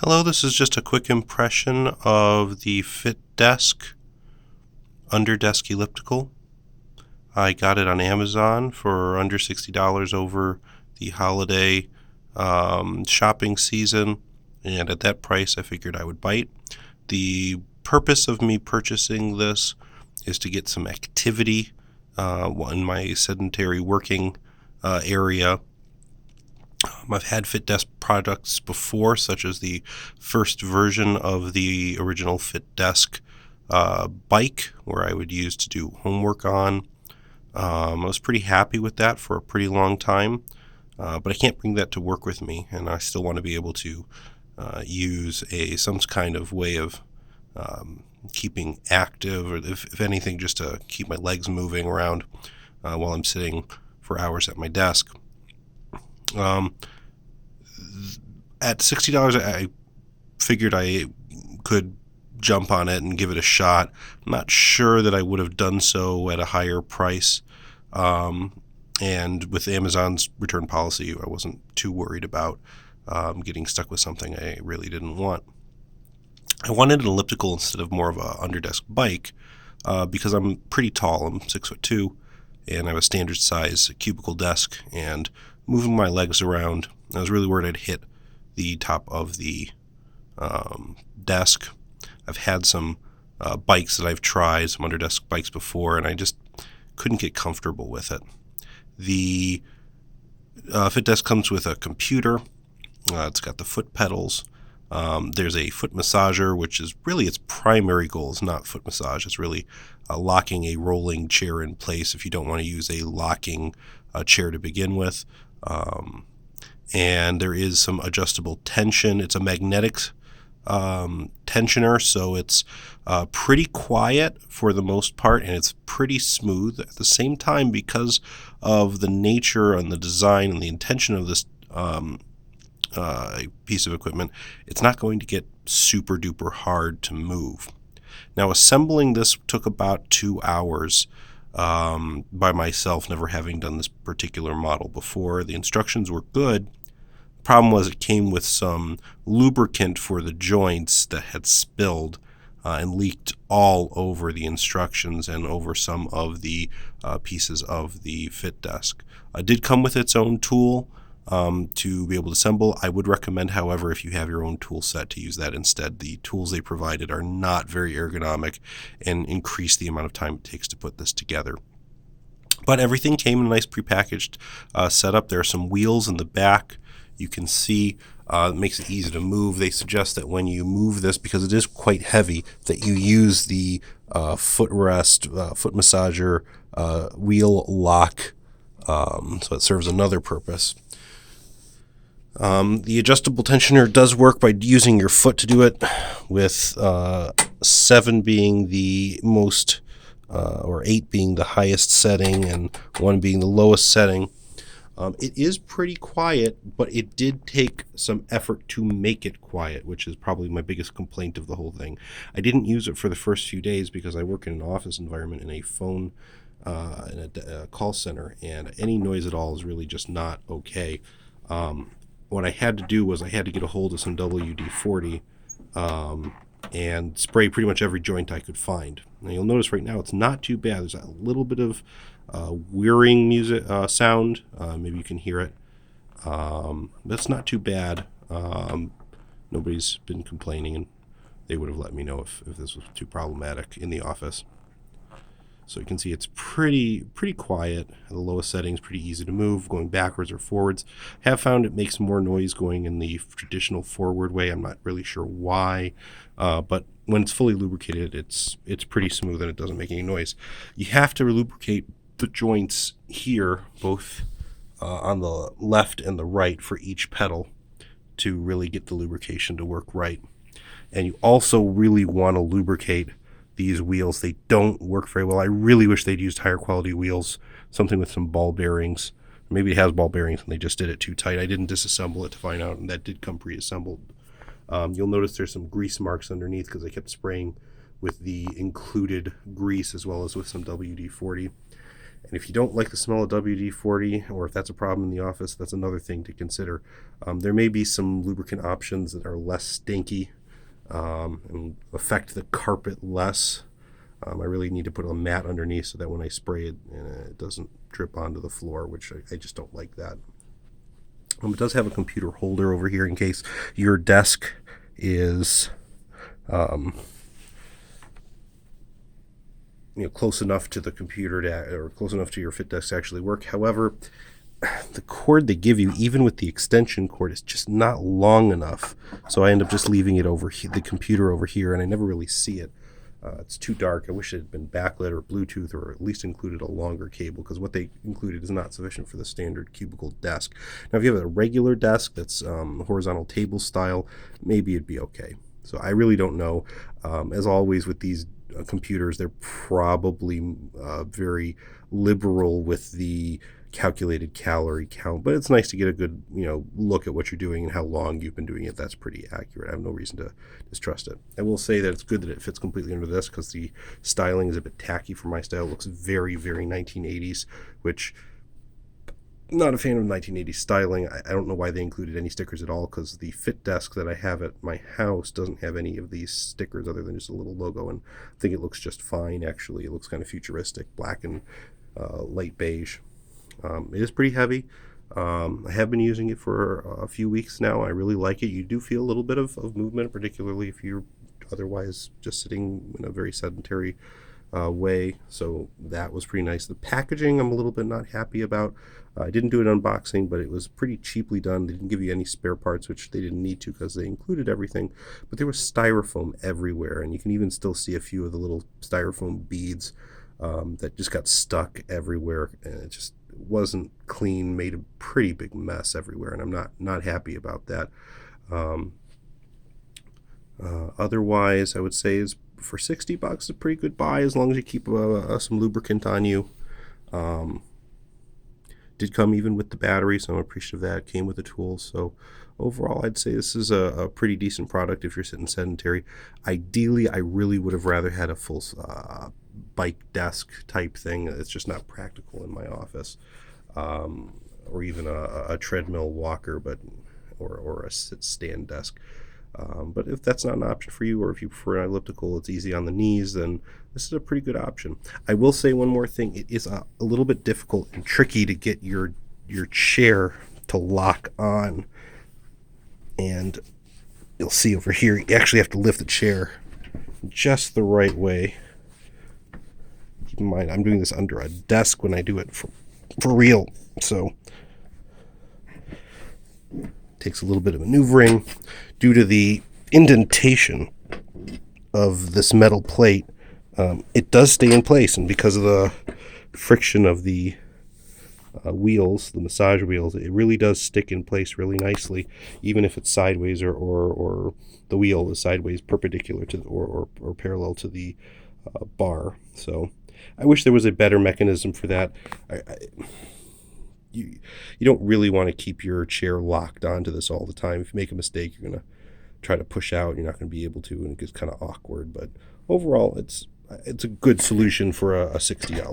Hello, this is just a quick impression of the FitDesk Underdesk Elliptical. I got it on Amazon for under $60 over the holiday shopping season, and at that price I figured I would bite. The purpose of me purchasing this is to get some activity in my sedentary working area. I've had FitDesk products before, such as the first version of the original FitDesk bike, where I would use to do homework on. I was pretty happy with that for a pretty long time, but I can't bring that to work with me, and I still want to be able to use some kind of way of keeping active, or if anything, just to keep my legs moving around while I'm sitting for hours at my desk. At $60, I figured I could jump on it and give it a shot. I'm not sure that I would have done so at a higher price. And with Amazon's return policy, I wasn't too worried about getting stuck with something I really didn't want. I wanted an elliptical instead of more of a underdesk bike because I'm pretty tall. I'm 6'2", and I have a standard size cubicle desk, and moving my legs around, I was really worried I'd hit the top of the desk. I've had some bikes that I've tried, some underdesk bikes before, and I just couldn't get comfortable with it. The FitDesk comes with a computer. It's got the foot pedals. There's a foot massager, which is really its primary goal. Is not foot massage. It's really locking a rolling chair in place if you don't want to use a locking chair to begin with. And there is some adjustable tension. It's a magnetic tensioner, so it's pretty quiet for the most part, and it's pretty smooth at the same time. Because of the nature and the design and the intention of this piece of equipment, it's not going to get super duper hard to move. Now, assembling this took about 2 hours by myself, never having done this particular model before. The instructions were good. Problem was, it came with some lubricant for the joints that had spilled and leaked all over the instructions and over some of the pieces of the FitDesk. It did come with its own tool to be able to assemble. I would recommend, however, if you have your own tool set, to use that instead. The tools they provided are not very ergonomic and increase the amount of time it takes to put this together. But everything came in a nice prepackaged setup. There are some wheels in the back. You can see it makes it easy to move. They suggest that when you move this, because it is quite heavy, that you use the footrest, foot massager, wheel lock, so it serves another purpose. The adjustable tensioner does work by using your foot to do it, with 7 being the most, or 8 being the highest setting, and 1 being the lowest setting. It is pretty quiet, but it did take some effort to make it quiet, which is probably my biggest complaint of the whole thing. I didn't use it for the first few days because I work in an office environment in a phone, in a call center, and any noise at all is really just not okay. What I had to do was I had to get a hold of some WD-40 and spray pretty much every joint I could find. Now you'll notice right now it's not too bad. There's a little bit of whirring music sound. Maybe you can hear it. That's not too bad. Nobody's been complaining, and they would have let me know if this was too problematic in the office. So you can see it's pretty quiet. At the lowest settings, pretty easy to move, going backwards or forwards. I have found it makes more noise going in the traditional forward way. I'm not really sure why, but when it's fully lubricated, it's pretty smooth and it doesn't make any noise. You have to lubricate the joints here, both on the left and the right for each pedal, to really get the lubrication to work right. And you also really want to lubricate these wheels. They don't work very well. I really wish they'd used higher quality wheels, something with some ball bearings. Maybe it has ball bearings and they just did it too tight. I didn't disassemble it to find out, and that did come pre-assembled. You'll notice there's some grease marks underneath because I kept spraying with the included grease as well as with some WD-40. And if you don't like the smell of WD-40, or if that's a problem in the office, that's another thing to consider. There may be some lubricant options that are less stinky and affect the carpet less. I really need to put a mat underneath so that when I spray it, it doesn't drip onto the floor, which I just don't like that. It does have a computer holder over here in case your desk is close enough to the computer or close enough to your FitDesk to actually work. However, the cord they give you, even with the extension cord, is just not long enough. So I end up just leaving it over the computer over here, and I never really see it. It's too dark. I wish it had been backlit or Bluetooth, or at least included a longer cable, because what they included is not sufficient for the standard cubicle desk. Now, if you have a regular desk that's horizontal table style, maybe it'd be okay. So I really don't know. As always with these computers, they're probably very liberal with the calculated calorie count, but it's nice to get a good look at what you're doing and how long you've been doing it. That's pretty accurate. I have no reason to distrust it. I will say that it's good that it fits completely under this, because the styling is a bit tacky for my style. It looks very, very 1980s, which I'm not a fan of 1980s styling. I don't know why they included any stickers at all, because the FitDesk that I have at my house doesn't have any of these stickers other than just a little logo, and I think it looks just fine. Actually, it looks kind of futuristic, black and light beige. It is pretty heavy. I have been using it for a few weeks now. I really like it. You do feel a little bit of movement, particularly if you're otherwise just sitting in a very sedentary way. So that was pretty nice. The packaging I'm a little bit not happy about. I didn't do an unboxing, but it was pretty cheaply done. They didn't give you any spare parts, which they didn't need to because they included everything. But there was styrofoam everywhere, and you can even still see a few of the little styrofoam beads that just got stuck everywhere, and it just wasn't clean, made a pretty big mess everywhere, and I'm not happy about that. Otherwise, I would say is for $60 a pretty good buy, as long as you keep some lubricant on you. Did come even with the battery, so I'm appreciative of that. It came with the tools. So overall, I'd say this is a pretty decent product if you're sitting sedentary. Ideally, I really would have rather had a full bike desk type thing. It's just not practical in my office, or even a treadmill walker, or a stand desk. But if that's not an option for you, or if you prefer an elliptical, it's easy on the knees, then this is a pretty good option. I will say one more thing. It is a little bit difficult and tricky to get your chair to lock on. And you'll see over here, you actually have to lift the chair just the right way. Keep in mind, I'm doing this under a desk when I do it for real. So it takes a little bit of maneuvering. Due to the indentation of this metal plate, it does stay in place, and because of the friction of the wheels, the massage wheels, it really does stick in place really nicely, even if it's sideways or the wheel is sideways perpendicular to or parallel to the bar. So I wish there was a better mechanism for that. You don't really want to keep your chair locked onto this all the time. If you make a mistake, you're going to try to push out. You're not going to be able to, and it gets kind of awkward. But overall, it's a good solution for a $60